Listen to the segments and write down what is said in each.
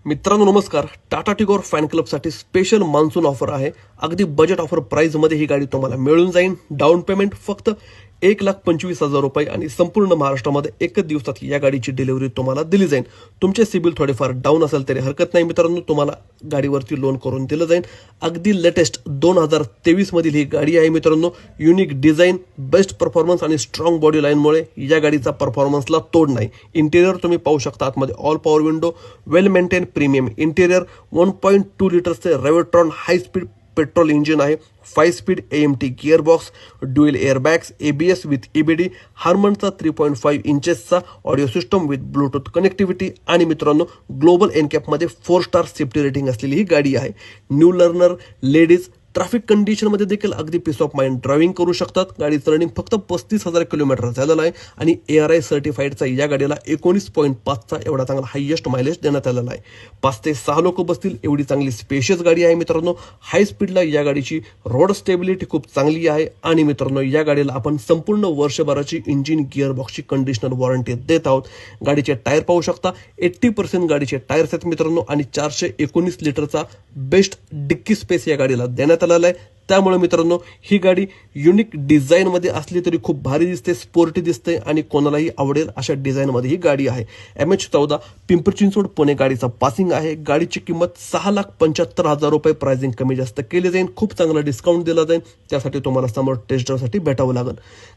मित्रांनो नमस्कार. टाटा टिगोर फॅन क्लबसाठी स्पेशल मान्सून ऑफर आहे. अगदी बजेट ऑफर प्राइसमध्ये ही गाडी तुम्हाला मिळून जाईल. डाऊन पेमेंट फक्त 1,25,000 रुपये आणि संपूर्ण महाराष्ट्रामध्ये एकच दिवसात या गाडीची डिलिव्हरी तुम्हाला दिली जाईल. तुमचे सिबिल थोडेफार डाऊन असेल तरी हरकत नाही मित्रांनो, तुम्हाला गाडीवरती लोन करून दिलं जाईल. अगदी लेटेस्ट 2023 मधील ही गाडी आहे मित्रांनो. युनिक डिझाईन, बेस्ट परफॉर्मन्स आणि स्ट्रॉंग बॉडी लाईनमुळे या गाडीचा परफॉर्मन्सला तोड नाही. इंटेरियर तुम्ही पाहू शकता, आतमध्ये all power window, well maintain premium interior, 1.2 लिटरचे Revotron high speed petrol engine आहे, 5 speed AMT gearbox, dual airbags, ABS with EBD, हार्मनचा 3.5 इंचेसचा audio system with bluetooth connectivity आणि मित्रांनो ग्लोबल एनकॅपमध्ये 4 स्टार सेफ्टी रेटिंग असलेली ही गाडी आहे. न्यू लर्नर, लेडीज, ट्रॅफिक कंडिशनमध्ये देखील अगदी पीस ऑफ माइंड ड्रायव्हिंग करू शकतात. गाडीचं रनिंग फक्त 35,000 किलोमीटर झालेलं आहे आणि ARI सर्टिफाईडचा या गाडीला 19.5चा एवढा चांगला हायेस्ट मायलेज देण्यात आलेला आहे. 5 ते 6 लोक बसतील एवढी चांगली स्पेशियस गाडी आहे मित्रांनो. हाय स्पीडला या गाडीची रोड स्टेबिलिटी खूप चांगली आहे आणि मित्रांनो या गाडीला आपण संपूर्ण वर्षभराची इंजिन गिअरबॉक्सची कंडिशनल वॉरंटी देत आहोत. गाडीचे टायर पाहू शकता, 80% गाडीचे टायर्स आहेत मित्रांनो आणि 419 लिटरचा बेस्ट डिक्की स्पेस या गाडीला देण्यात आलेला आहे. त्यामुळे मित्रांनो ही गाडी युनिक डिझाईनमध्ये असली तरी खूप भारी दिसते, स्पोर्टी दिसते आणि कोणालाही आवडेल अशा डिझाईनमध्ये ही गाडी आहे. MH14 पिंपरी चिंचवड पुणे गाडीचा पासिंग आहे. गाडीची किंमत 6,75,000 रुपये प्राइसिंग कमी जास्त केली जाईल. खूप चांगला डिस्काउंट दिला जाईल. त्यासाठी तुम्हाला समोर टेस्ट ड्राईव्हसाठी भेटावं लागेल.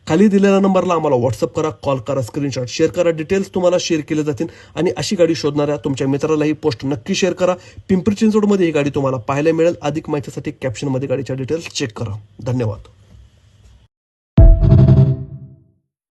खाली दिलेल्या नंबरला आम्हाला व्हॉट्सअप करा, कॉल करा, स्क्रीनशॉट शेअर करा. डिटेल्स तुम्हाला शेअर केले जातील आणि अशी गाडी शोधणाऱ्या तुमच्या मित्रालाही पोस्ट नक्की शेअर करा. पिंपरी चिंचवडमध्ये ही गाडी तुम्हाला पाहायला मिळेल. अधिक माहितीसाठी कॅप्शनमध्ये गाडीच्या डिटेल्स चेक करा. धन्यवाद.